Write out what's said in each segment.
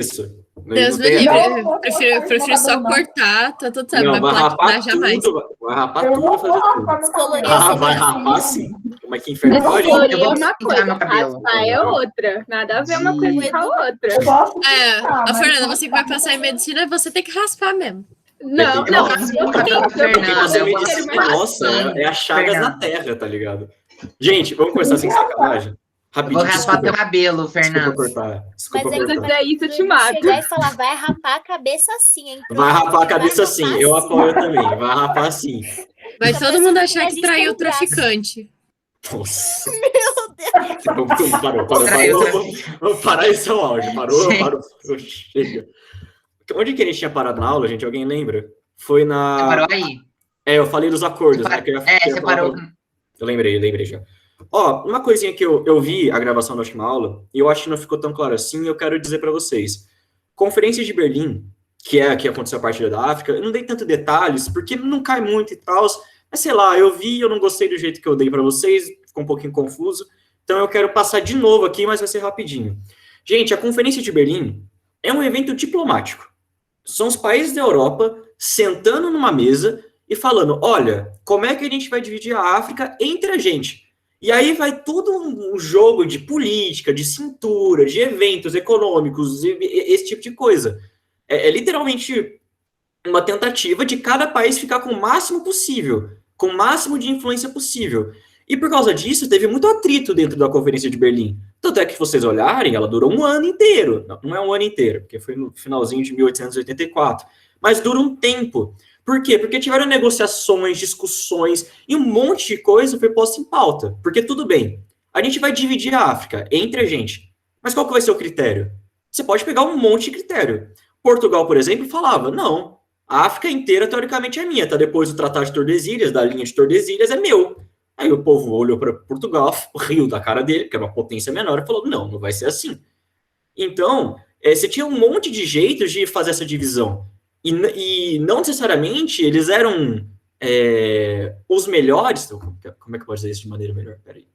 isso. Deus me livre, eu prefiro só cortar, tá tudo certo, não, mas vai rapar jamais. tudo, vai rapar tudo, vai fazer tudo. Vai rapar sim. Mas que inferno. Descolorir Eu vou uma coisa, meu cabelo. raspar é outra. Nada a ver uma coisa com a outra. Eu gosto de A Fernanda, você que vai passar em medicina, você tem que raspar mesmo. Não, que não, nossa, é a chagas da terra, tá ligado? Gente, vamos começar sem sacanagem. Rapidinho, vou raspar teu cabelo, Fernando. Desculpa Mas cortar. é isso, eu te mato. Chegar e falar, vai rapar a cabeça assim, hein? Vai rapar a cabeça assim, eu apoio também. Vai rapar assim. Vai todo mundo achar que traiu o traficante. Nossa. Meu Deus. Parou. Vamos parar esse é o áudio. Parou. Chega. Onde que a gente tinha parado na aula, gente? Alguém lembra? Foi na... Você parou aí? Eu falei dos acordos. Você parou... Eu lembrei já. Uma coisinha que eu vi a gravação da última aula, e eu acho que não ficou tão claro assim, eu quero dizer para vocês. Conferência de Berlim, que é a que aconteceu a partir da África, eu não dei tanto detalhes, porque não cai muito e tal, mas sei lá, eu vi, eu não gostei do jeito que eu dei para vocês, ficou um pouquinho confuso, então eu quero passar de novo aqui, mas vai ser rapidinho. Gente, a Conferência de Berlim é um evento diplomático. São os países da Europa sentando numa mesa e falando, olha, como é que a gente vai dividir a África entre a gente? E aí vai todo um jogo de política, de cintura, de eventos econômicos, esse tipo de coisa. É literalmente uma tentativa de cada país ficar com o máximo possível, com o máximo de influência possível. E por causa disso, teve muito atrito dentro da Conferência de Berlim. Tanto é que, se vocês olharem, ela durou um ano inteiro. Não é um ano inteiro, porque foi no finalzinho de 1884. Mas dura um tempo. Por quê? Porque tiveram negociações, discussões, e um monte de coisa foi posta em pauta. Porque, tudo bem, a gente vai dividir a África entre a gente. Mas qual que vai ser o critério? Você pode pegar um monte de critério. Portugal, por exemplo, falava, não, a África inteira, teoricamente, é minha. Tá depois do Tratado de Tordesilhas, da linha de Tordesilhas, é meu. Aí o povo olhou para Portugal, riu da cara dele, que era uma potência menor, e falou, não vai ser assim. Então, você tinha um monte de jeitos de fazer essa divisão. E não necessariamente eles eram os melhores. Como é que eu posso dizer isso de maneira melhor? Peraí.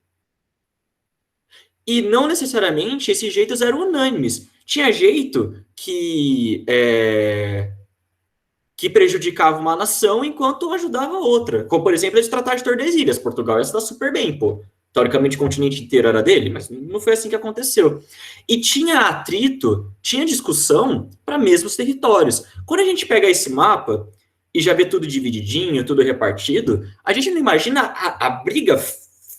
E não necessariamente esses jeitos eram unânimes. Tinha jeito que prejudicava uma nação enquanto ajudava outra. Como, por exemplo, esse Tratado de Tordesilhas. Portugal ia se dar super bem, pô. Teoricamente, o continente inteiro era dele, mas não foi assim que aconteceu. E tinha atrito, tinha discussão para mesmos territórios. Quando a gente pega esse mapa e já vê tudo divididinho, tudo repartido, a gente não imagina a briga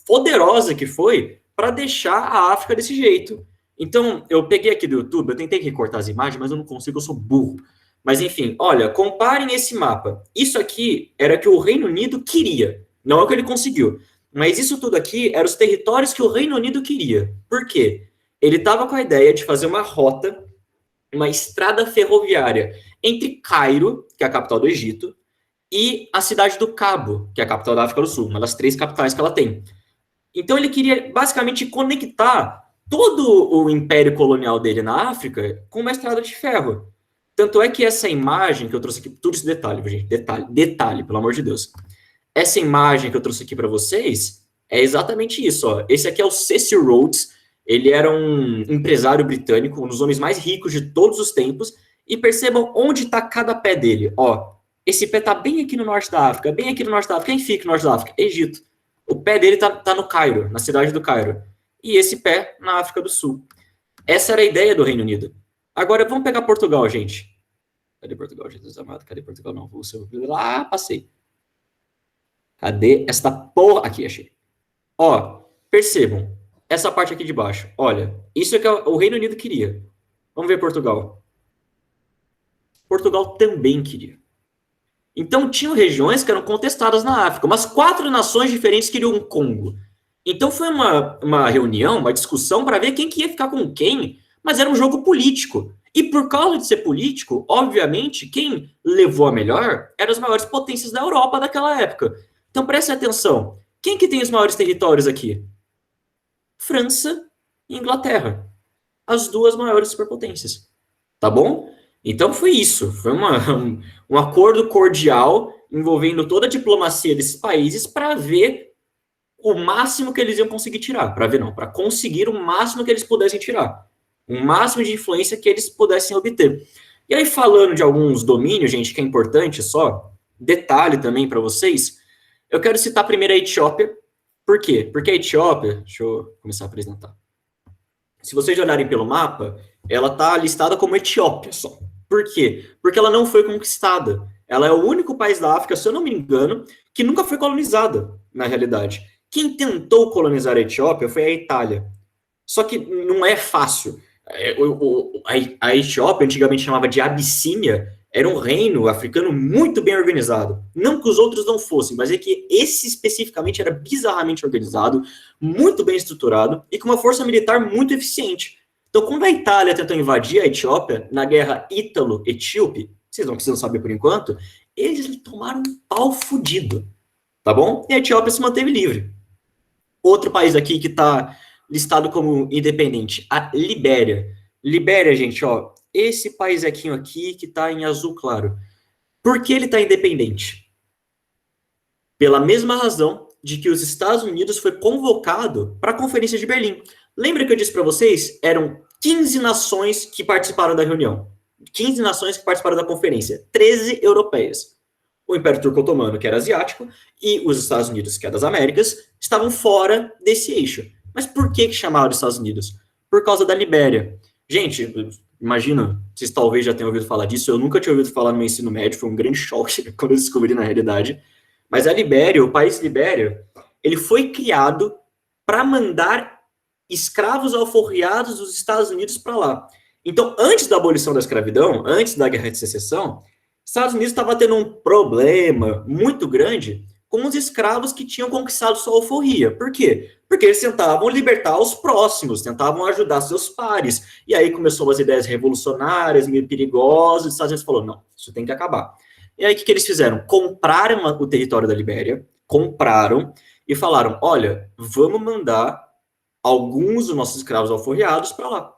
poderosa que foi para deixar a África desse jeito. Então, eu peguei aqui do YouTube, eu tentei recortar as imagens, mas eu não consigo, eu sou burro. Mas, enfim, olha, comparem esse mapa. Isso aqui era o que o Reino Unido queria, não é o que ele conseguiu. Mas isso tudo aqui eram os territórios que o Reino Unido queria. Por quê? Ele estava com a ideia de fazer uma rota, uma estrada ferroviária entre Cairo, que é a capital do Egito, e a cidade do Cabo, que é a capital da África do Sul, uma das 3 capitais que ela tem. Então ele queria basicamente conectar todo o império colonial dele na África com uma estrada de ferro. Tanto é que essa imagem que eu trouxe aqui, tudo esse detalhe, gente, detalhe, pelo amor de Deus. Essa imagem que eu trouxe aqui para vocês é exatamente isso, ó. Esse aqui é o Cecil Rhodes, ele era um empresário britânico, um dos homens mais ricos de todos os tempos, e percebam onde está cada pé dele, ó. Esse pé está bem aqui no norte da África, bem aqui no norte da África. Quem fica no norte da África? Egito. O pé dele tá no Cairo, na cidade do Cairo. E esse pé na África do Sul. Essa era a ideia do Reino Unido. Agora, vamos pegar Portugal, gente. Cadê Portugal, Jesus amado? Cadê Portugal? Não, vou lá, passei. Cadê esta porra? Aqui, achei. Ó, percebam. Essa parte aqui de baixo. Olha, isso é que o Reino Unido queria. Vamos ver Portugal. Portugal também queria. Então, tinham regiões que eram contestadas na África. Umas 4 nações diferentes queriam um Congo. Então, foi uma reunião, uma discussão para ver quem que ia ficar com quem, mas era um jogo político. E por causa de ser político, obviamente, quem levou a melhor eram as maiores potências da Europa daquela época. Então, prestem atenção. Quem que tem os maiores territórios aqui? França e Inglaterra. As 2 maiores superpotências. Tá bom? Então, foi isso. Foi um acordo cordial envolvendo toda a diplomacia desses países para ver o máximo que eles iam conseguir tirar. Para ver, não. Para conseguir o máximo que eles pudessem tirar. um máximo de influência que eles pudessem obter. E aí, falando de alguns domínios, gente, que é importante só, detalhe também para vocês, eu quero citar primeiro a Etiópia. Por quê? Porque a Etiópia, deixa eu começar a apresentar. Se vocês olharem pelo mapa, ela está listada como Etiópia só. Por quê? Porque ela não foi conquistada. Ela é o único país da África, se eu não me engano, que nunca foi colonizada, na realidade. Quem tentou colonizar a Etiópia foi a Itália. Só que não é fácil. A Etiópia, antigamente chamava de Abissínia, era um reino africano muito bem organizado. Não que os outros não fossem, mas é que esse especificamente era bizarramente organizado, muito bem estruturado e com uma força militar muito eficiente. Então, quando a Itália tentou invadir a Etiópia na guerra ítalo-etíope, vocês não precisam saber por enquanto, eles tomaram um pau fudido, tá bom? E a Etiópia se manteve livre. Outro país aqui que está listado como independente, a Libéria. Libéria, gente, ó, esse paisequinho aqui que está em azul claro. Por que ele está independente? Pela mesma razão de que os Estados Unidos foi convocado para a Conferência de Berlim. Lembra que eu disse para vocês? Eram 15 nações que participaram da reunião. 15 nações que participaram da conferência. 13 europeias. O Império Turco-Otomano, que era asiático, e os Estados Unidos, que é das Américas, estavam fora desse eixo. Mas por que chamaram os Estados Unidos? Por causa da Libéria. Gente, imagina, vocês talvez já tenham ouvido falar disso, eu nunca tinha ouvido falar no meu ensino médio, foi um grande choque quando eu descobri na realidade. Mas a Libéria, o país Libéria, ele foi criado para mandar escravos alforriados dos Estados Unidos para lá. Então, antes da abolição da escravidão, antes da Guerra de Secessão, os Estados Unidos estava tendo um problema muito grande com os escravos que tinham conquistado sua alforria. Por quê? Porque eles tentavam libertar os próximos, tentavam ajudar seus pares. E aí começou as ideias revolucionárias, meio perigosas, os Estados Unidos falou, não, isso tem que acabar. E aí o que eles fizeram? Compraram o território da Libéria, compraram e falaram, olha, vamos mandar alguns dos nossos escravos alforriados para lá.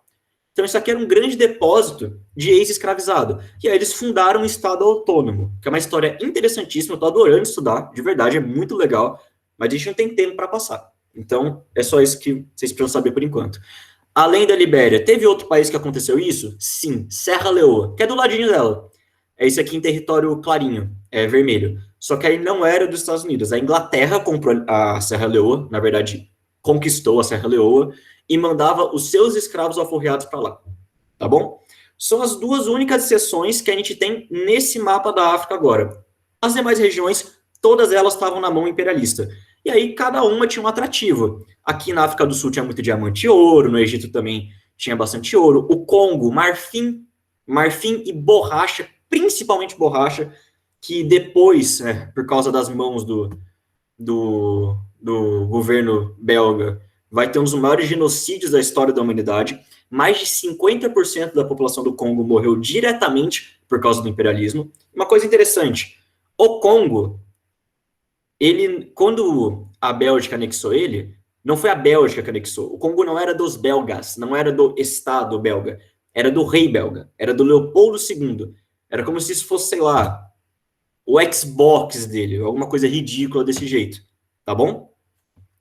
Então isso aqui era um grande depósito de ex-escravizado. E aí eles fundaram um estado autônomo, que é uma história interessantíssima, eu estou adorando estudar, de verdade, é muito legal, mas a gente não tem tempo para passar. Então, é só isso que vocês precisam saber por enquanto. Além da Libéria, teve outro país que aconteceu isso? Sim, Serra Leoa, que é do ladinho dela. É isso aqui em território clarinho, é vermelho. Só que aí não era dos Estados Unidos. A Inglaterra comprou a Serra Leoa, na verdade, conquistou a Serra Leoa, e mandava os seus escravos alforriados para lá, tá bom? São as duas únicas exceções que a gente tem nesse mapa da África agora. As demais regiões, todas elas estavam na mão imperialista. E aí, cada uma tinha um atrativo. Aqui na África do Sul tinha muito diamante e ouro, no Egito também tinha bastante ouro. O Congo, marfim e borracha, principalmente borracha, que depois, por causa das mãos do governo belga, vai ter um dos maiores genocídios da história da humanidade. Mais de 50% da população do Congo morreu diretamente por causa do imperialismo. Uma coisa interessante, o Congo, quando a Bélgica anexou ele, não foi a Bélgica que anexou. O Congo não era dos belgas, não era do Estado belga, era do rei belga, era do Leopoldo II. Era como se isso fosse, sei lá, o Xbox dele, alguma coisa ridícula desse jeito, tá bom?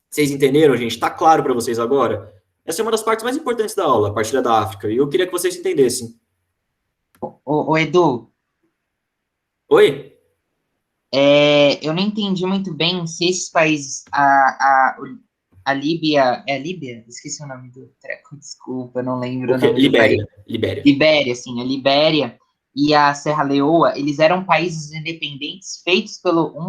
Vocês entenderam, gente? Tá claro para vocês agora? Essa é uma das partes mais importantes da aula, a partilha da África, e eu queria que vocês entendessem. Ô, Edu, Oi? eu não entendi muito bem se esses países, a Líbia, é a Líbia? Esqueci o nome do treco, desculpa, não lembro o nome do país. Libéria, sim, a Libéria e a Serra Leoa, eles eram países independentes feitos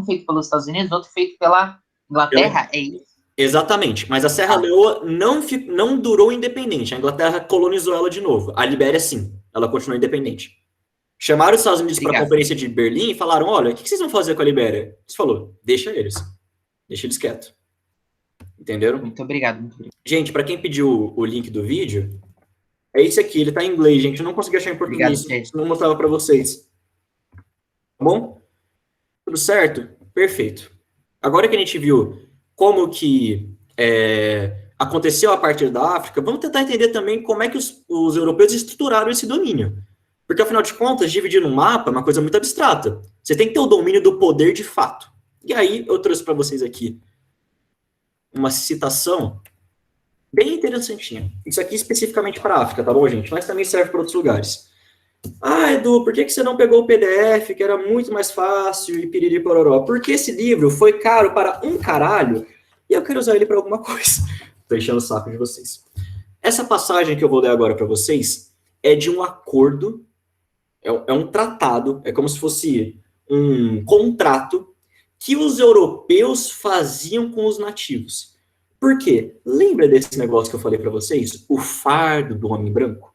feito pelos Estados Unidos, outro feito pela Inglaterra, é isso? Exatamente, mas a Serra Leoa não durou independente, a Inglaterra colonizou ela de novo. A Libéria, sim, ela continuou independente. Chamaram os Estados Unidos para a Conferência de Berlim e falaram, olha, o que vocês vão fazer com a Libéria? Eles falou, deixa eles quietos. Entenderam? Muito obrigado. Gente, para quem pediu o link do vídeo, é esse aqui, ele tá em inglês, gente, eu não consegui achar em português, senão eu mostrava para vocês. Tá bom? Tudo certo? Perfeito. Agora que a gente viu como que aconteceu a partir da África, vamos tentar entender também como é que os europeus estruturaram esse domínio. Porque, afinal de contas, dividir um mapa é uma coisa muito abstrata. Você tem que ter o domínio do poder de fato. E aí, eu trouxe para vocês aqui uma citação Bem interessantinha. Isso aqui especificamente para a África, tá bom, gente? Mas também serve para outros lugares. Ah, Edu, por que você não pegou o PDF, que era muito mais fácil, e piriri pororó? Porque esse livro foi caro para um caralho, e eu quero usar ele para alguma coisa. Tô enchendo o saco de vocês. Essa passagem que eu vou ler agora para vocês é de um acordo, é um tratado, é como se fosse um contrato que os europeus faziam com os nativos. Por quê? Lembra desse negócio que eu falei para vocês? O fardo do homem branco?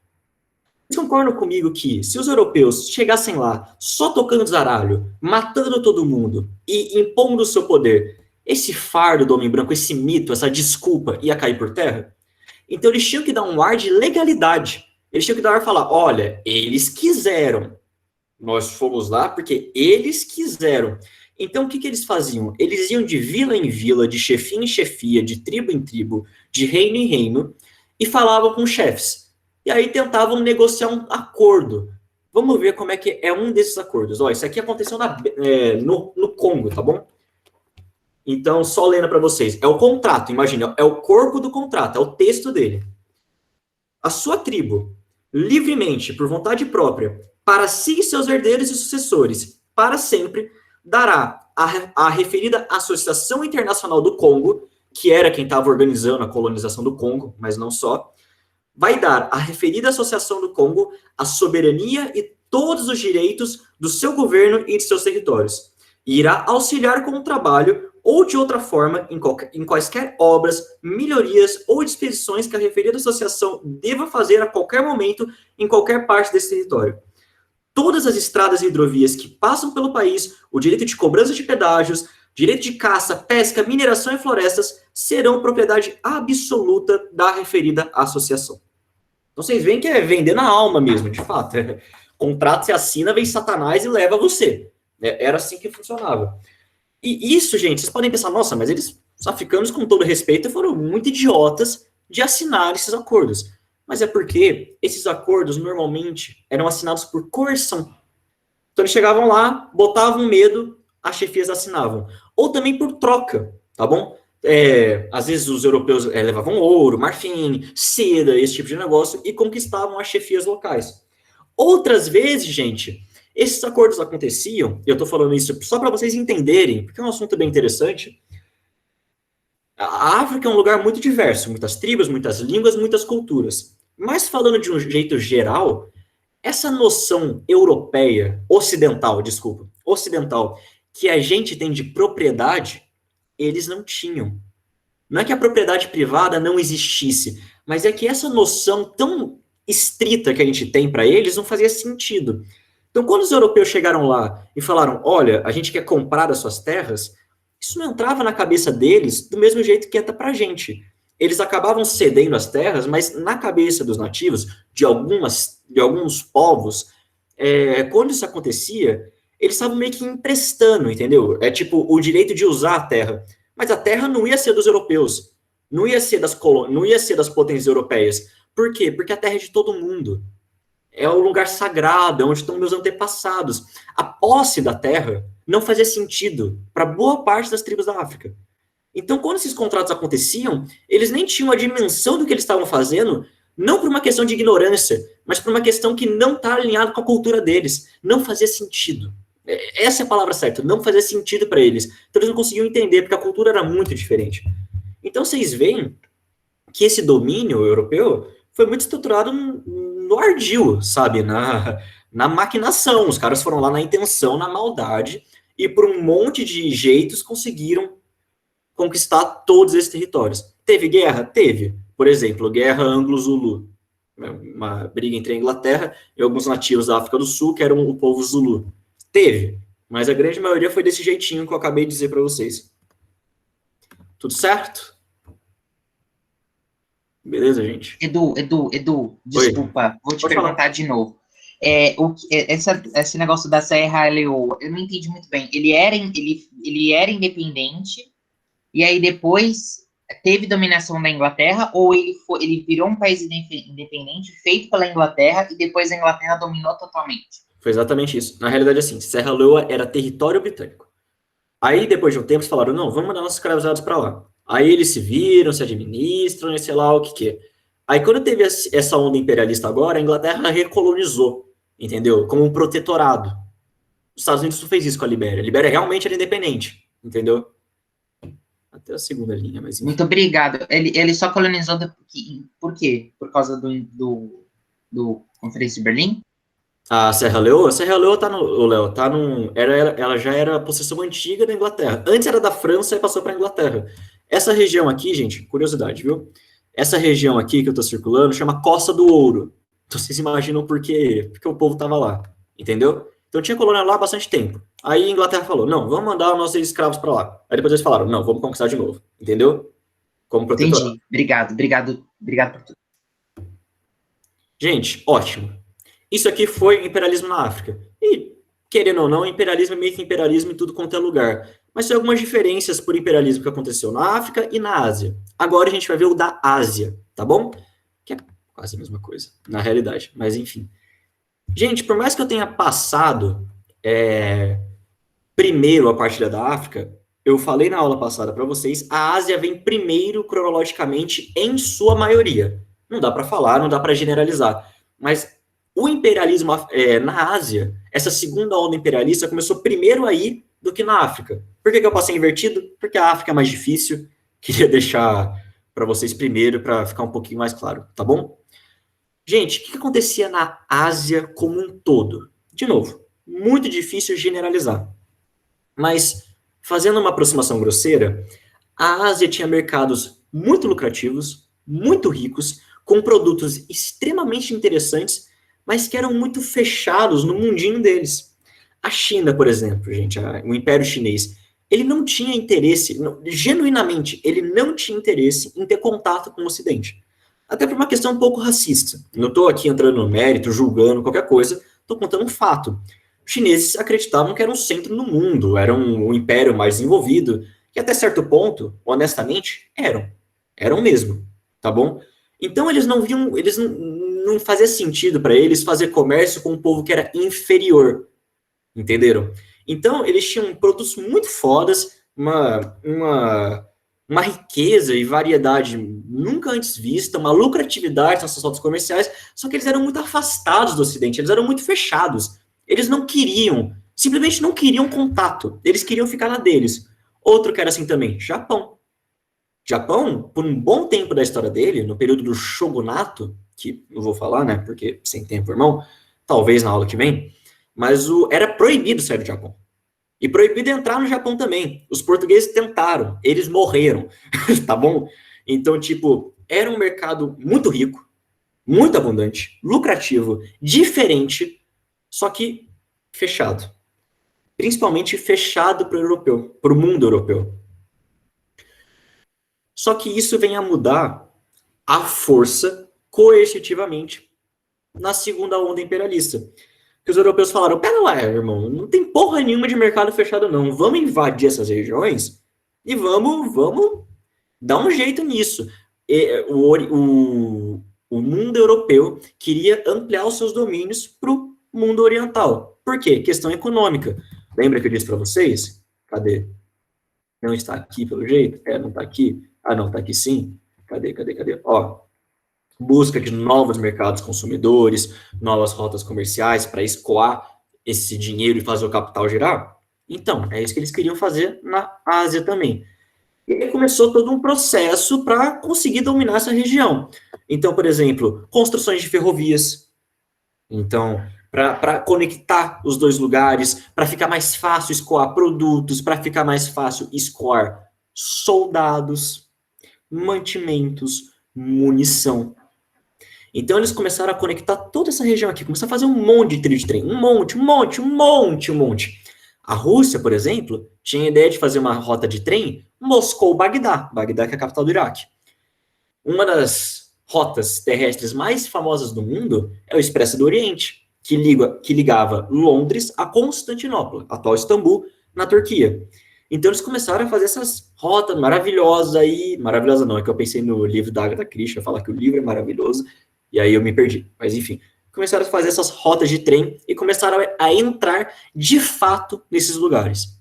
Vocês concordam comigo que se os europeus chegassem lá só tocando zaralho, matando todo mundo e impondo o seu poder, esse fardo do homem branco, esse mito, essa desculpa ia cair por terra? Então eles tinham que dar um ar de legalidade. Eles tinham que dar um ar e falar, olha, eles quiseram. Nós fomos lá porque eles quiseram. Então, o que eles faziam? Eles iam de vila em vila, de chefia em chefia, de tribo em tribo, de reino em reino, e falavam com os chefes. E aí tentavam negociar um acordo. Vamos ver como é que é um desses acordos. Ó, isso aqui aconteceu no Congo, tá bom? Então, só lendo para vocês. É o contrato, imagina, é o corpo do contrato, é o texto dele. A sua tribo, livremente, por vontade própria, para si e seus herdeiros e sucessores, para sempre, dará a referida Associação Internacional do Congo, que era quem estava organizando a colonização do Congo, mas não só, vai dar à referida Associação do Congo a soberania e todos os direitos do seu governo e de seus territórios, e irá auxiliar com o trabalho ou de outra forma em quaisquer obras, melhorias ou disposições que a referida associação deva fazer a qualquer momento em qualquer parte desse território. Todas as estradas e hidrovias que passam pelo país, o direito de cobrança de pedágios, direito de caça, pesca, mineração e florestas serão propriedade absoluta da referida associação. Então vocês veem que é vender na alma mesmo, de fato. Contrato você assina, vem Satanás e leva você. Era assim que funcionava. E isso, gente, vocês podem pensar, nossa, mas eles, os africanos, com todo respeito, foram muito idiotas de assinar esses acordos. Mas é porque esses acordos, normalmente, eram assinados por coerção. Então, eles chegavam lá, botavam medo, as chefias assinavam. Ou também por troca, tá bom? Às vezes, os europeus levavam ouro, marfim, seda, esse tipo de negócio, e conquistavam as chefias locais. Outras vezes, gente, esses acordos aconteciam, e eu tô falando isso só para vocês entenderem, porque é um assunto bem interessante. A África é um lugar muito diverso, muitas tribos, muitas línguas, muitas culturas. Mas falando de um jeito geral, essa noção ocidental, que a gente tem de propriedade, eles não tinham. Não é que a propriedade privada não existisse, mas é que essa noção tão estrita que a gente tem para eles não fazia sentido. Então, quando os europeus chegaram lá e falaram, olha, a gente quer comprar as suas terras, isso não entrava na cabeça deles do mesmo jeito que entra para a gente. Eles acabavam cedendo as terras, mas na cabeça dos nativos, de alguns povos, quando isso acontecia, eles estavam meio que emprestando, entendeu? É tipo o direito de usar a terra. Mas a terra não ia ser dos europeus, não ia ser das potências europeias. Por quê? Porque a terra é de todo mundo. É o lugar sagrado, é onde estão meus antepassados. A posse da terra não fazia sentido para boa parte das tribos da África. Então, quando esses contratos aconteciam, eles nem tinham a dimensão do que eles estavam fazendo, não por uma questão de ignorância, mas por uma questão que não está alinhado com a cultura deles. Não fazia sentido. Essa é a palavra certa, não fazia sentido para eles. Então, eles não conseguiam entender, porque a cultura era muito diferente. Então, vocês veem que esse domínio europeu foi muito estruturado no ardil, sabe? Na maquinação. Os caras foram lá na intenção, na maldade, e por um monte de jeitos conseguiram conquistar todos esses territórios. Teve guerra? Teve. Por exemplo, guerra Anglo-Zulu. Uma briga entre a Inglaterra e alguns nativos da África do Sul, que eram o povo Zulu. Teve. Mas a grande maioria foi desse jeitinho que eu acabei de dizer para vocês. Tudo certo? Beleza, gente? Edu, desculpa, Oi. vou te Pode perguntar falar. De novo. Esse negócio da Serra Leoa, eu não entendi muito bem. Ele era independente, e aí depois teve dominação da Inglaterra, ou ele virou um país independente, feito pela Inglaterra, e depois a Inglaterra dominou totalmente? Foi exatamente isso. Na realidade, assim, Serra Leoa era território britânico. Aí, depois de um tempo, eles falaram, não, vamos mandar nossos escravizados para lá. Aí eles se viram, se administram, e sei lá o que é. Aí quando teve essa onda imperialista agora, a Inglaterra recolonizou, entendeu? Como um protetorado. Os Estados Unidos não fez isso com a Libéria. A Libéria realmente era independente, entendeu? Até a segunda linha, mas... Muito obrigado. Ele só colonizou por quê? Por causa do Conferência de Berlim? A Serra Leoa? A Serra Leoa ela já era possessão antiga da Inglaterra. Antes era da França e passou para a Inglaterra. Essa região aqui, gente, curiosidade, viu? Essa região aqui que eu tô circulando chama Costa do Ouro. Então vocês imaginam por quê? Porque o povo tava lá, entendeu? Então tinha colônia lá há bastante tempo. Aí a Inglaterra falou, não, vamos mandar os nossos escravos para lá. Aí depois eles falaram, não, vamos conquistar de novo, entendeu? Como protetor. Entendi. Obrigado por tudo. Gente, ótimo. Isso aqui foi imperialismo na África. E, querendo ou não, imperialismo é meio que imperialismo em tudo quanto é lugar. Mas tem algumas diferenças por imperialismo que aconteceu na África e na Ásia. Agora a gente vai ver o da Ásia, tá bom? Que é quase a mesma coisa, na realidade. Mas, enfim. Gente, por mais que eu tenha passado primeiro a partilha da África, eu falei na aula passada para vocês, a Ásia vem primeiro cronologicamente em sua maioria. Não dá para falar, não dá para generalizar. Mas o imperialismo na Ásia, essa segunda onda imperialista começou primeiro aí do que na África. Por que eu passei invertido? Porque a África é mais difícil. Queria deixar para vocês primeiro, para ficar um pouquinho mais claro, tá bom? Gente, o que acontecia na Ásia como um todo? De novo, muito difícil generalizar. Mas, fazendo uma aproximação grosseira, a Ásia tinha mercados muito lucrativos, muito ricos, com produtos extremamente interessantes, mas que eram muito fechados no mundinho deles. A China, por exemplo, gente, o Império Chinês, ele não tinha interesse, genuinamente, ele não tinha interesse em ter contato com o Ocidente. Até por uma questão um pouco racista. Não estou aqui entrando no mérito, julgando qualquer coisa, estou contando um fato. Os chineses acreditavam que era um centro no mundo, era um império mais desenvolvido, e até certo ponto, honestamente, eram mesmo, tá bom? Então eles não fazia sentido para eles fazer comércio com um povo que era inferior, entenderam? Então eles tinham produtos muito fodas, uma riqueza e variedade nunca antes vista, uma lucratividade nas suas rotas comerciais, só que eles eram muito afastados do Ocidente, eles eram muito fechados. Eles não queriam, simplesmente não queriam contato, eles queriam ficar na deles. Outro que era assim também, Japão. Japão, por um bom tempo da história dele, no período do shogunato, que não vou falar, né, porque sem tempo, irmão, talvez na aula que vem, mas era proibido sair do Japão. E proibido entrar no Japão também. Os portugueses tentaram, eles morreram, tá bom? Então, tipo, era um mercado muito rico, muito abundante, lucrativo, diferente, só que fechado. Principalmente fechado para o europeu, para o mundo europeu. Só que isso vem a mudar a força coercitivamente na segunda onda imperialista. Que os europeus falaram, pera lá, irmão, não tem porra nenhuma de mercado fechado não, vamos invadir essas regiões e vamos dar um jeito nisso. O mundo europeu queria ampliar os seus domínios para o mundo oriental. Por quê? Questão econômica. Lembra que eu disse para vocês? Cadê? Não está aqui pelo jeito? Não está aqui. Ah, não, está aqui sim. Cadê? Ó, busca de novos mercados consumidores, novas rotas comerciais para escoar esse dinheiro e fazer o capital girar. Então, é isso que eles queriam fazer na Ásia também. E aí começou todo um processo para conseguir dominar essa região. Então, por exemplo, construções de ferrovias. Então, para conectar os dois lugares, para ficar mais fácil escoar produtos, para ficar mais fácil escoar soldados, mantimentos, munição. Então, eles começaram a conectar toda essa região aqui, começaram a fazer um monte de trilho de trem, um monte. A Rússia, por exemplo, tinha a ideia de fazer uma rota de trem Moscou-Bagdá, Bagdá que é a capital do Iraque. Uma das rotas terrestres mais famosas do mundo é o Expresso do Oriente, que ligava Londres a Constantinopla, atual Istambul, na Turquia. Então eles começaram a fazer essas rotas maravilhosas aí, maravilhosa não, é que eu pensei no livro da Agatha Christie, falar que o livro é maravilhoso, e aí eu me perdi, mas enfim. Começaram a fazer essas rotas de trem e começaram a entrar de fato nesses lugares.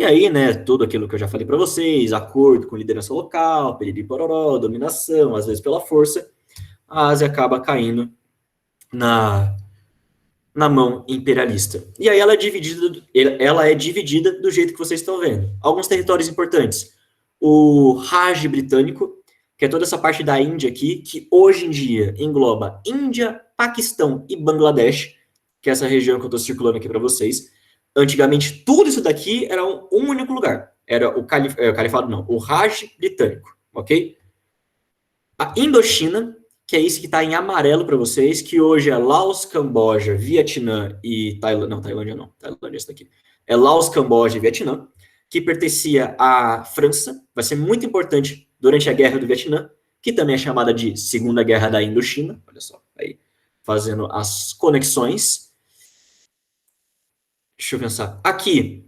E aí, né, tudo aquilo que eu já falei para vocês, acordo com liderança local, piriri pororó, dominação, às vezes pela força, a Ásia acaba caindo na mão imperialista. E aí ela é dividida do jeito que vocês estão vendo. Alguns territórios importantes. O Raj britânico, que é toda essa parte da Índia aqui, que hoje em dia engloba Índia, Paquistão e Bangladesh, que é essa região que eu estou circulando aqui para vocês. Antigamente, tudo isso daqui era um único lugar. Era o califado, não, o Raj britânico, ok? A Indochina, que é isso que está em amarelo para vocês, que hoje é Laos, Camboja, Vietnã e Tailândia. Não, Tailândia não. Tailândia é isso daqui. É Laos, Camboja e Vietnã, que pertencia à França. Vai ser muito importante durante a Guerra do Vietnã, que também é chamada de Segunda Guerra da Indochina. Olha só, aí fazendo as conexões. Deixa eu pensar. Aqui,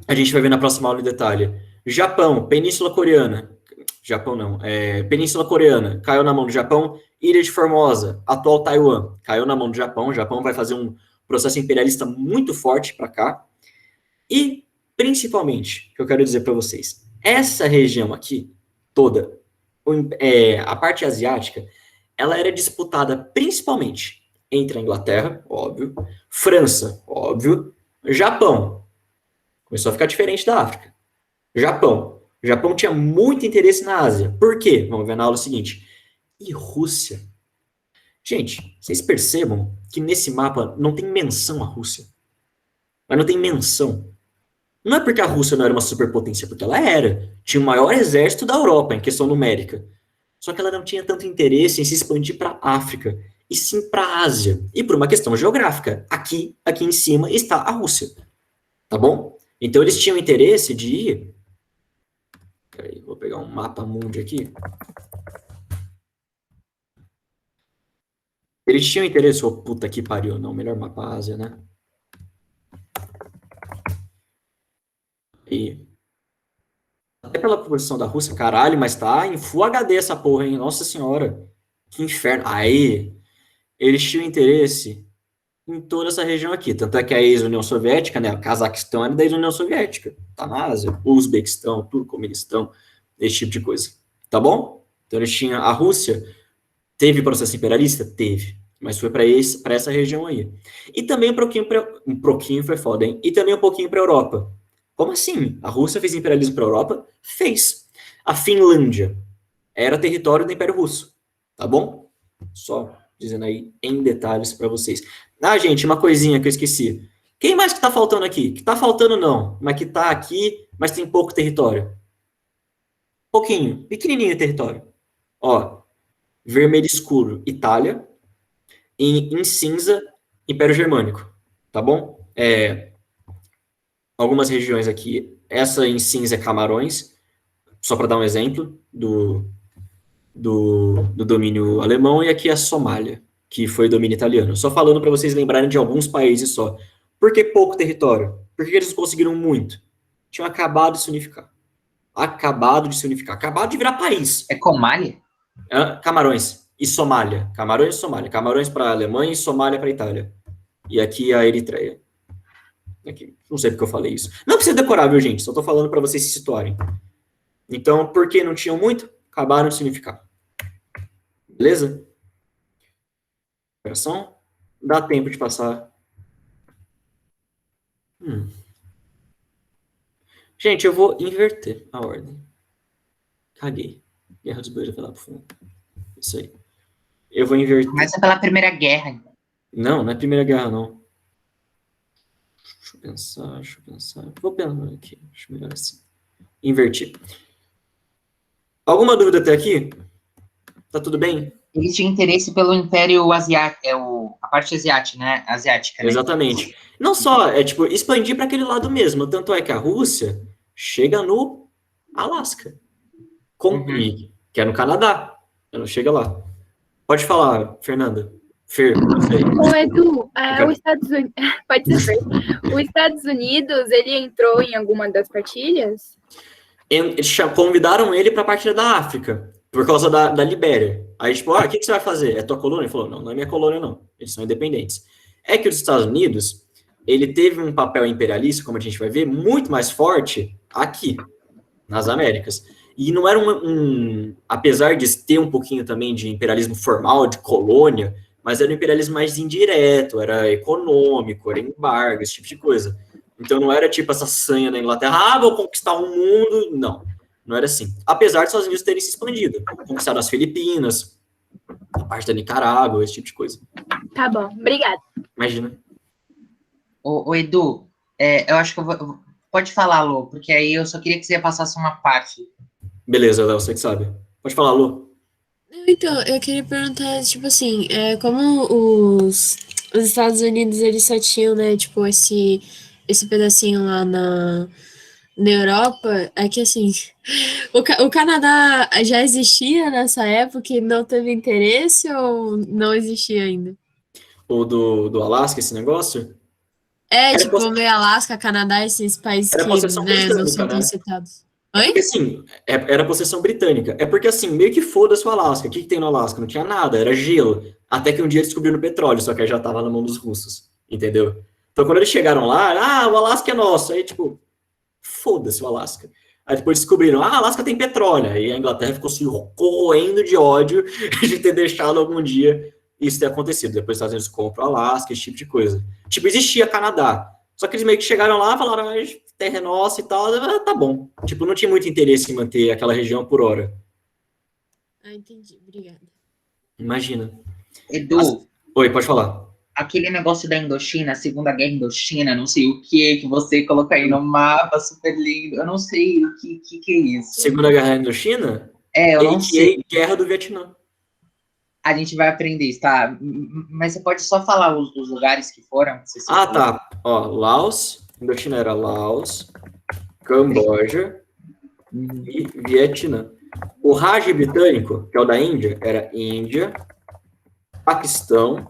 a gente vai ver na próxima aula em detalhe. Japão, Península Coreana. Japão não, Península Coreana, caiu na mão do Japão. Ilha de Formosa, atual Taiwan, caiu na mão do Japão. O Japão vai fazer um processo imperialista muito forte para cá. E, principalmente, o que eu quero dizer para vocês, essa região aqui, toda, a parte asiática, ela era disputada principalmente entre a Inglaterra, óbvio, França, óbvio, Japão. Começou a ficar diferente da África. Japão. O Japão tinha muito interesse na Ásia. Por quê? Vamos ver na aula seguinte. E Rússia? Gente, vocês percebam que nesse mapa não tem menção à Rússia. Mas não tem menção. Não é porque a Rússia não era uma superpotência, porque ela era. Tinha o maior exército da Europa, em questão numérica. Só que ela não tinha tanto interesse em se expandir para a África, e sim para a Ásia. E por uma questão geográfica. Aqui em cima está a Rússia. Tá bom? Então eles tinham interesse de ir... Peraí, vou pegar um mapa mundi aqui. Eles tinham interesse... Oh, puta que pariu, não. Melhor mapa Ásia, né? E... Até pela proporção da Rússia, caralho, mas tá em Full HD essa porra, hein? Nossa senhora. Que inferno. Aí, eles tinham interesse em toda essa região aqui. Tanto é que a ex-União Soviética, né? O Cazaquistão era da ex-União Soviética. Tá na Ásia. O Uzbequistão, Turcomenistão, esse tipo de coisa. Tá bom? Então eles tinham... A Rússia teve processo imperialista? Teve. Mas foi para essa região aí. E também um pouquinho foi foda, hein? E também um pouquinho para a Europa. Como assim? A Rússia fez imperialismo para a Europa? Fez. A Finlândia era território do Império Russo. Tá bom? Só dizendo aí em detalhes para vocês. Ah, gente, uma coisinha que eu esqueci. Quem mais que tá faltando aqui? Que tá faltando não, mas que tá aqui, mas tem pouco território. Pouquinho, pequenininho o território. Ó, vermelho escuro, Itália. E em cinza, Império Germânico. Tá bom? Algumas regiões aqui. Essa em cinza é Camarões. Só para dar um exemplo do domínio alemão. E aqui é a Somália, que foi domínio italiano. Só falando para vocês lembrarem de alguns países só. Por que pouco território? Porque eles conseguiram muito. Tinham acabado de se unificar. Acabado de virar país. É Comália? Camarões e Somália. Camarões e Somália. Camarões para a Alemanha e Somália para a Itália. E aqui a Eritreia. Aqui. Não sei porque eu falei isso. Não precisa decorar, viu, gente? Só tô falando para vocês se situarem. Então, por que não tinham muito? Acabaram de se unificar. Beleza? Operação? Dá tempo de passar. Gente, eu vou inverter a ordem. Caguei. Guerra dos Bois vai lá pro fundo. Isso aí. Eu vou inverter. Começa pela Primeira Guerra. Então. Não é a Primeira Guerra, não. Deixa eu pensar. Vou pensar aqui. Acho melhor assim. Invertir. Alguma dúvida até aqui? Tá tudo bem? Eles tinham interesse pelo Império Asiático, a parte asiática, né? Exatamente. Não só, expandir para aquele lado mesmo. Tanto é que a Rússia chega no Alasca. Que é no Canadá. Ela não chega lá. Pode falar, Fernanda. Ô, Edu, os Estados Unidos... Pode ser Fer. Os Estados Unidos, ele entrou em alguma das partilhas? Eles convidaram ele para a partilha da África, por causa da Libéria. Aí, o que você vai fazer? É tua colônia? Ele falou, não é minha colônia, não. Eles são independentes. É que os Estados Unidos, ele teve um papel imperialista, como a gente vai ver, muito mais forte aqui, nas Américas. E não era apesar de ter um pouquinho também de imperialismo formal, de colônia, mas era um imperialismo mais indireto, era econômico, era embargo, esse tipo de coisa. Então não era tipo essa sanha da Inglaterra, vou conquistar o mundo. Não era assim. Apesar dos Estados Unidos terem se expandido. Conquistaram as Filipinas, a parte da Nicarágua, esse tipo de coisa. Tá bom, obrigada. Imagina. Ô Edu, eu acho que eu vou... Pode falar, Lu, porque aí eu só queria que você passasse uma parte. Beleza, Léo, você que sabe. Pode falar, Lu. Então, eu queria perguntar, tipo assim, como os Estados Unidos, eles só tinham, né, tipo, esse pedacinho lá na Europa, é que, assim, o Canadá já existia nessa época e não teve interesse ou não existia ainda? O do Alasca, esse negócio? Tipo, meio Alasca, Canadá, esses países que, né, não são tão citados. Oi? Porque, assim, era possessão britânica. É porque, assim, meio que foda-se o Alasca. O que tem no Alasca? Não tinha nada, era gelo. Até que um dia eles descobriram petróleo, só que aí já tava na mão dos russos, entendeu? Então, quando eles chegaram lá, o Alasca é nosso. Aí, tipo, foda-se o Alasca. Aí depois descobriram, Alasca tem petróleo. Aí a Inglaterra ficou se corroendo de ódio de ter deixado algum dia isso ter acontecido. Depois os Estados Unidos compram o Alasca, esse tipo de coisa. Tipo, existia Canadá. Só que eles meio que chegaram lá e falaram, terra é nossa e tal, tá bom. Tipo, não tinha muito interesse em manter aquela região por hora. Entendi. Obrigada. Imagina. Edu. Oi, pode falar. Aquele negócio da Indochina, Segunda Guerra Indochina, não sei o que você coloca aí no mapa, super lindo. Eu não sei o que é isso. Segunda Guerra Indochina? Eu não sei. Guerra do Vietnã. A gente vai aprender isso, tá? Mas você pode só falar os lugares que foram? Tá. Ó, Laos, Indochina era Laos, Camboja e Vietnã. O Raj britânico, que é o da Índia, era Índia, Paquistão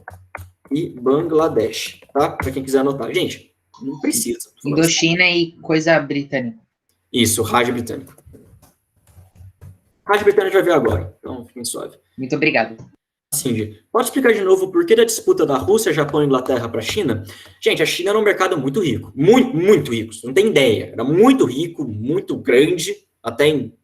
e Bangladesh, tá? Pra quem quiser anotar. Gente, não precisa. Indochina e coisa britânica. Isso, Raj britânico. Raj britânico vai ver agora, então fiquem suave. Muito obrigado. Cindy, pode explicar de novo o porquê da disputa da Rússia, Japão e Inglaterra para a China? Gente, a China era um mercado muito rico, muito rico, você não tem ideia. Era muito rico, muito grande,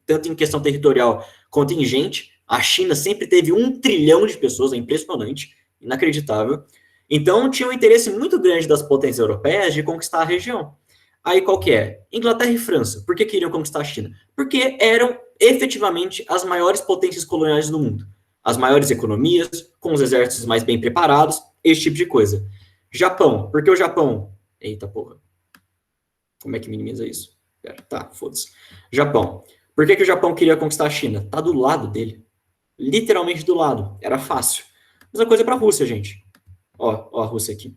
tanto em questão territorial quanto em gente. A China sempre teve 1 trilhão de pessoas, é impressionante, inacreditável. Então, tinha um interesse muito grande das potências europeias de conquistar a região. Aí, qual que é? Inglaterra e França. Por que queriam conquistar a China? Porque eram, efetivamente, as maiores potências coloniais do mundo. As maiores economias, com os exércitos mais bem preparados, esse tipo de coisa. Japão. Por que o Japão? Eita porra. Como é que minimiza isso? Tá, foda-se. Japão. Por que o Japão queria conquistar a China? Tá do lado dele. Literalmente do lado. Era fácil. Mesma coisa para a Rússia, gente. Ó a Rússia aqui.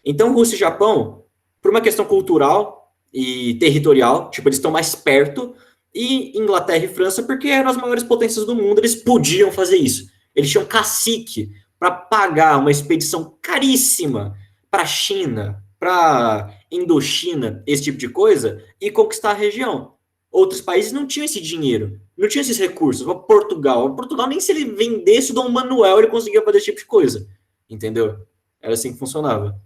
Então, Rússia e Japão, por uma questão cultural e territorial, tipo, eles estão mais perto, e Inglaterra e França, porque eram as maiores potências do mundo, eles podiam fazer isso. Eles tinham cacique para pagar uma expedição caríssima para a China, para Indochina, esse tipo de coisa, e conquistar a região. Outros países não tinham esse dinheiro, não tinham esses recursos. Portugal, nem se ele vendesse o Dom Manuel, ele conseguia fazer esse tipo de coisa. Entendeu? Era assim que funcionava.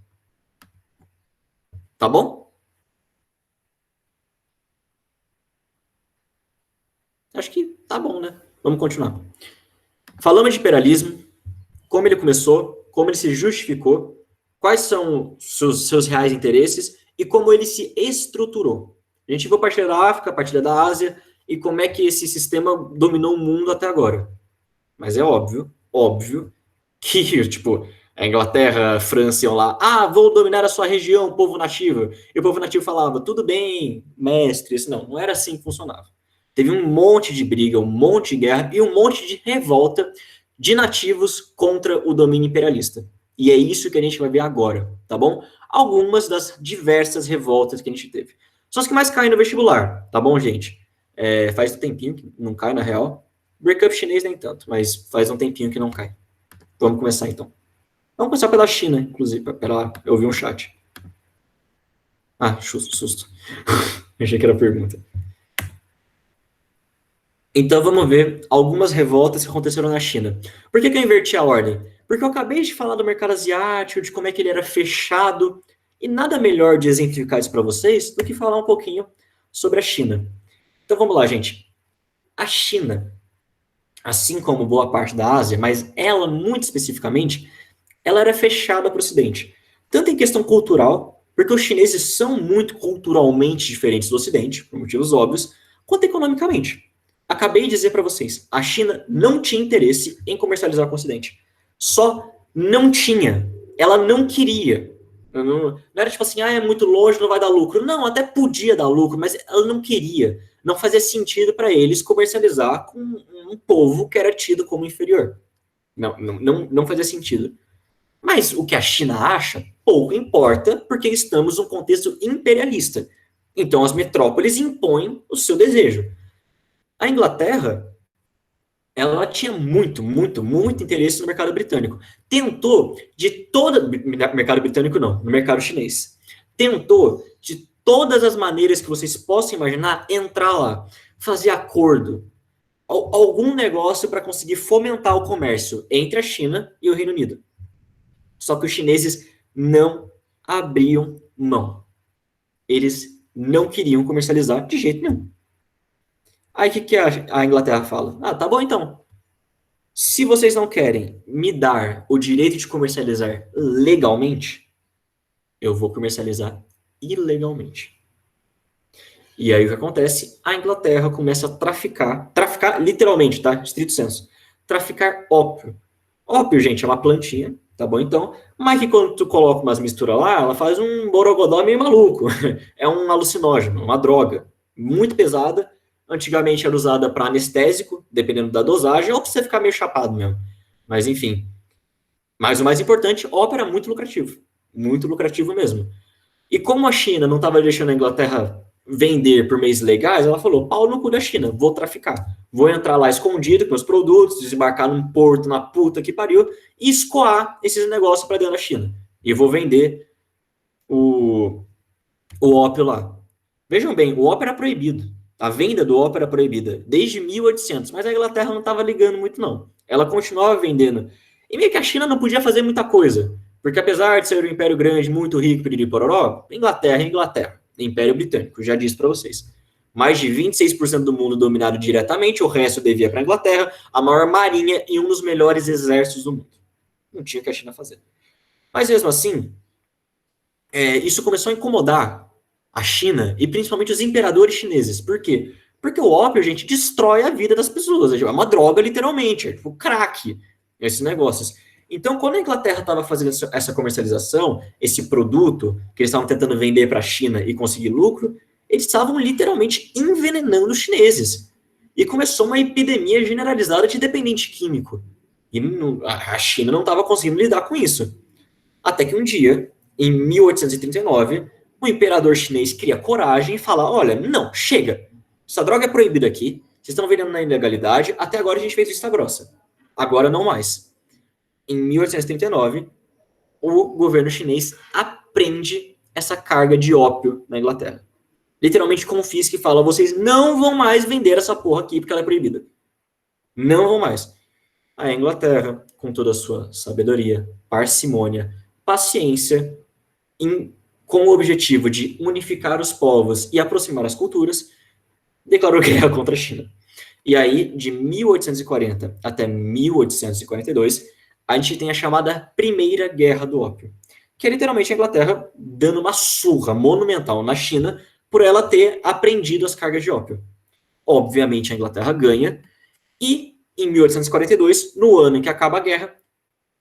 Tá bom? Acho que tá bom, né? Vamos continuar. Falamos de imperialismo, como ele começou, como ele se justificou, quais são seus reais interesses e como ele se estruturou. A gente viu a partilha da África, a partilha da Ásia e como é que esse sistema dominou o mundo até agora. Mas é óbvio que, tipo, a Inglaterra, a França iam lá, vou dominar a sua região, povo nativo. E o povo nativo falava, tudo bem, mestre. Isso não era assim que funcionava. Teve um monte de briga, um monte de guerra e um monte de revolta de nativos contra o domínio imperialista. E é isso que a gente vai ver agora, tá bom? Algumas das diversas revoltas que a gente teve. São as que mais caem no vestibular, tá bom, gente? Faz um tempinho que não cai, na real. Breakup chinês nem tanto, mas faz um tempinho que não cai. Vamos começar, então. Vamos começar pela China, inclusive, eu ouvir um chat. Susto. Achei que era pergunta. Então vamos ver algumas revoltas que aconteceram na China. Por que eu inverti a ordem? Porque eu acabei de falar do mercado asiático, de como é que ele era fechado, E nada melhor de exemplificar isso para vocês do que falar um pouquinho sobre a China. Então vamos lá, gente. A China, assim como boa parte da Ásia, mas ela muito especificamente, ela era fechada para o Ocidente. Tanto em questão cultural, porque os chineses são muito culturalmente diferentes do Ocidente, por motivos óbvios, quanto economicamente. Acabei de dizer para vocês, a China não tinha interesse em comercializar com o Ocidente. Só não tinha. Ela não queria. Não era tipo assim, é muito longe, não vai dar lucro. Não, até podia dar lucro, mas ela não queria. Não fazia sentido para eles comercializar com um povo que era tido como inferior. Não fazia sentido. Mas o que a China acha, pouco importa, porque estamos num contexto imperialista. Então as metrópoles impõem o seu desejo. A Inglaterra, ela tinha muito interesse no mercado britânico. Tentou de toda... Mercado britânico não, no mercado chinês. Tentou de todas as maneiras que vocês possam imaginar entrar lá. Fazer acordo. Algum negócio para conseguir fomentar o comércio entre a China e o Reino Unido. Só que os chineses não abriam mão. Eles não queriam comercializar de jeito nenhum. Aí o que a Inglaterra fala? Tá bom então. Se vocês não querem me dar o direito de comercializar legalmente, eu vou comercializar ilegalmente. E aí o que acontece? A Inglaterra começa a traficar literalmente, tá? Estrito senso. Traficar ópio. Ópio, gente, é uma plantinha, tá bom então? Mas que quando tu coloca umas misturas lá, ela faz um borogodó meio maluco. É um alucinógeno, uma droga muito pesada. Antigamente era usada para anestésico, dependendo da dosagem, ou para você ficar meio chapado mesmo. Mas enfim. Mas o mais importante, ópio era muito lucrativo. Muito lucrativo mesmo. E como a China não estava deixando a Inglaterra vender por meios legais, ela falou, pau no cu da China, vou traficar. Vou entrar lá escondido com os produtos, desembarcar num porto na puta que pariu e escoar esses negócios para dentro da China. E vou vender o ópio lá. Vejam bem, o ópio era proibido. A venda do ópio era proibida desde 1800, mas a Inglaterra não estava ligando muito, não. Ela continuava vendendo. E meio que a China não podia fazer muita coisa, porque apesar de ser um império grande, muito rico, piriri pororó, Inglaterra é Inglaterra, Império Britânico, já disse para vocês. Mais de 26% do mundo dominado diretamente, o resto devia para a Inglaterra, a maior marinha e um dos melhores exércitos do mundo. Não tinha o que a China fazer. Mas mesmo assim, isso começou a incomodar a China e principalmente os imperadores chineses. Por quê? Porque o ópio, gente, destrói a vida das pessoas. É uma droga, literalmente. É tipo crack, esses negócios. Então, quando a Inglaterra estava fazendo essa comercialização, esse produto que eles estavam tentando vender para a China e conseguir lucro, eles estavam literalmente envenenando os chineses. E começou uma epidemia generalizada de dependente químico. E a China não estava conseguindo lidar com isso. Até que um dia, em 1839, o imperador chinês cria coragem e fala, olha, não, chega. Essa droga é proibida aqui, vocês estão vendendo na ilegalidade, até agora a gente fez vista grossa. Agora não mais. Em 1839, o governo chinês apreende essa carga de ópio na Inglaterra. Literalmente confisca e fala, vocês não vão mais vender essa porra aqui porque ela é proibida. Não vão mais. A Inglaterra, com toda a sua sabedoria, parcimônia, paciência, com o objetivo de unificar os povos e aproximar as culturas, declarou guerra contra a China. E aí, de 1840 até 1842, a gente tem a chamada Primeira Guerra do Ópio, que é literalmente a Inglaterra dando uma surra monumental na China por ela ter apreendido as cargas de ópio. Obviamente, a Inglaterra ganha, e em 1842, no ano em que acaba a guerra,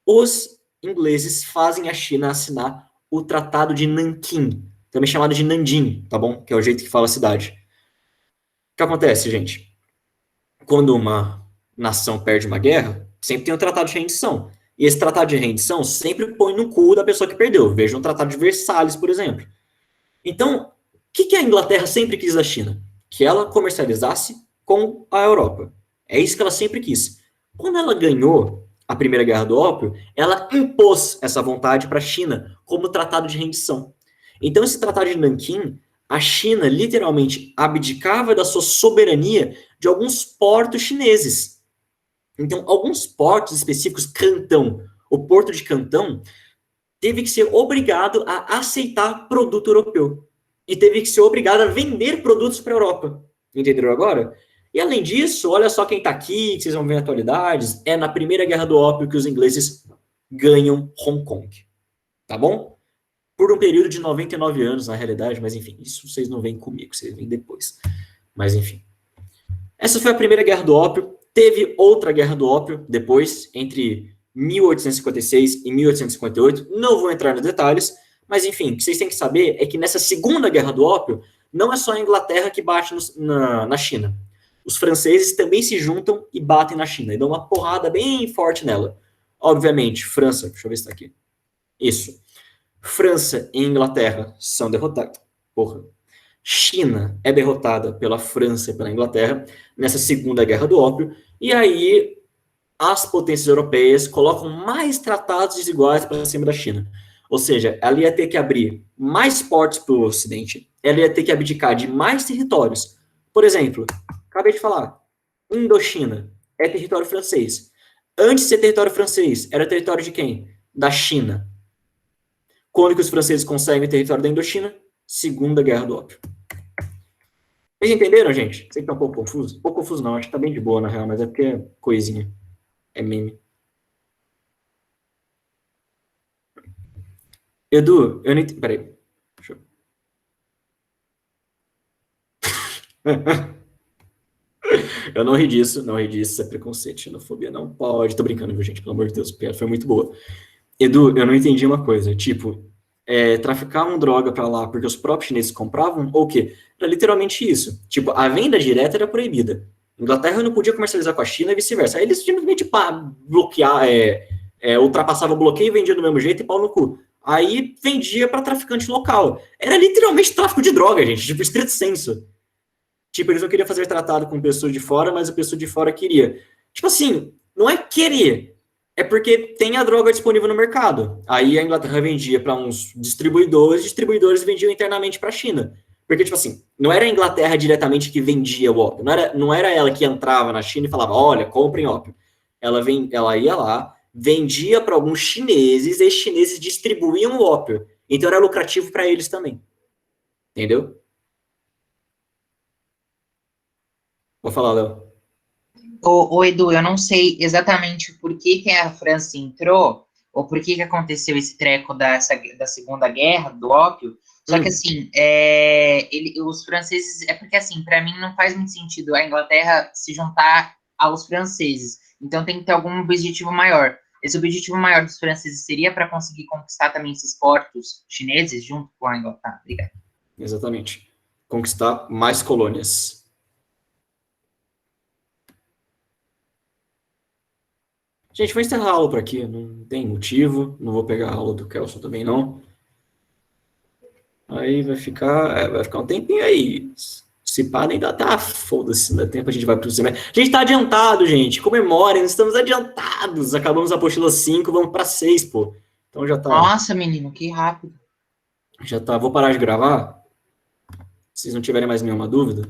os ingleses fazem a China assinar o Tratado de Nanquim, também chamado de Nanjing, tá bom? Que é o jeito que fala a cidade. O que acontece, gente? Quando uma nação perde uma guerra, sempre tem um tratado de rendição. E esse tratado de rendição sempre põe no cu da pessoa que perdeu. Veja um tratado de Versalhes, por exemplo. Então, o que a Inglaterra sempre quis da China? Que ela comercializasse com a Europa. É isso que ela sempre quis. Quando ela ganhou a Primeira Guerra do Ópio, ela impôs essa vontade para a China como tratado de rendição. Então, esse tratado de Nanquim, a China literalmente abdicava da sua soberania de alguns portos chineses. Então, alguns portos específicos, Cantão, o porto de Cantão, teve que ser obrigado a aceitar produto europeu. E teve que ser obrigado a vender produtos para a Europa. Entenderam agora? E além disso, olha só quem está aqui, que vocês vão ver atualidades, é na Primeira Guerra do Ópio que os ingleses ganham Hong Kong. Tá bom? Por um período de 99 anos, na realidade, mas enfim, isso vocês não vêm comigo, vocês vêm depois. Mas enfim. Essa foi a Primeira Guerra do Ópio. Teve outra Guerra do Ópio depois, entre 1856 e 1858. Não vou entrar nos detalhes, mas enfim, o que vocês têm que saber é que nessa Segunda Guerra do Ópio, não é só a Inglaterra que bate na China. Os franceses também se juntam e batem na China, e dão uma porrada bem forte nela. Obviamente, França, deixa eu ver se está aqui. Isso. França e Inglaterra são derrotados. Porra. China é derrotada pela França e pela Inglaterra nessa Segunda Guerra do Ópio, e aí as potências europeias colocam mais tratados desiguais para cima da China. Ou seja, ela ia ter que abrir mais portos para o Ocidente, ela ia ter que abdicar de mais territórios. Por exemplo, acabei de falar, Indochina é território francês. Antes de ser território francês, era território de quem? Da China. Quando que os franceses conseguem o território da Indochina? Segunda Guerra do Ópio. Vocês entenderam, gente? Sei que tá um pouco confuso. Um pouco confuso não, acho que tá bem de boa, na real, mas é porque é coisinha. É meme. Edu, eu não entendi. Peraí. Deixa eu... Eu não ri disso, isso é preconceito, xenofobia, não pode. Tô brincando, viu, gente? Pelo amor de Deus, a piada foi muito boa. Edu, eu não entendi uma coisa, tipo, traficar uma droga pra lá porque os próprios chineses compravam, ou o quê? Era literalmente isso. Tipo, a venda direta era proibida. A Inglaterra não podia comercializar com a China e vice-versa. Aí eles simplesmente ultrapassava o bloqueio e vendia do mesmo jeito e pau no cu. Aí vendia pra traficante local. Era literalmente tráfico de droga, gente, tipo, estrito senso. Tipo, eles não queriam fazer tratado com pessoas de fora, mas a pessoa de fora queria. Tipo assim, não é querer, é porque tem a droga disponível no mercado. Aí a Inglaterra vendia para uns distribuidores vendiam internamente para a China. Porque, tipo assim, não era a Inglaterra diretamente que vendia o ópio, não era ela que entrava na China e falava, olha, comprem ópio. Ela ia lá, vendia para alguns chineses, e esses chineses distribuíam o ópio. Então era lucrativo para eles também. Entendeu? Vou falar, Léo. Ô, Edu, eu não sei exatamente por que a França entrou, ou por que aconteceu esse treco da Segunda Guerra, do ópio, só que, assim, os franceses... É porque, assim, para mim não faz muito sentido a Inglaterra se juntar aos franceses. Então tem que ter algum objetivo maior. Esse objetivo maior dos franceses seria para conseguir conquistar também esses portos chineses junto com a Inglaterra. Obrigado. Exatamente. Conquistar mais colônias. Gente, vou encerrar a aula por aqui. Não tem motivo. Não vou pegar a aula do Kelson também, não. Aí vai ficar um tempinho aí. Se pá, ainda tá, foda-se, ainda tempo, a gente vai pro semestre. A gente tá adiantado, gente. Comemorem, estamos adiantados. Acabamos a apostila 5, vamos pra 6, pô. Então já tá. Nossa, menino, que rápido. Já tá. Vou parar de gravar. Se vocês não tiverem mais nenhuma dúvida.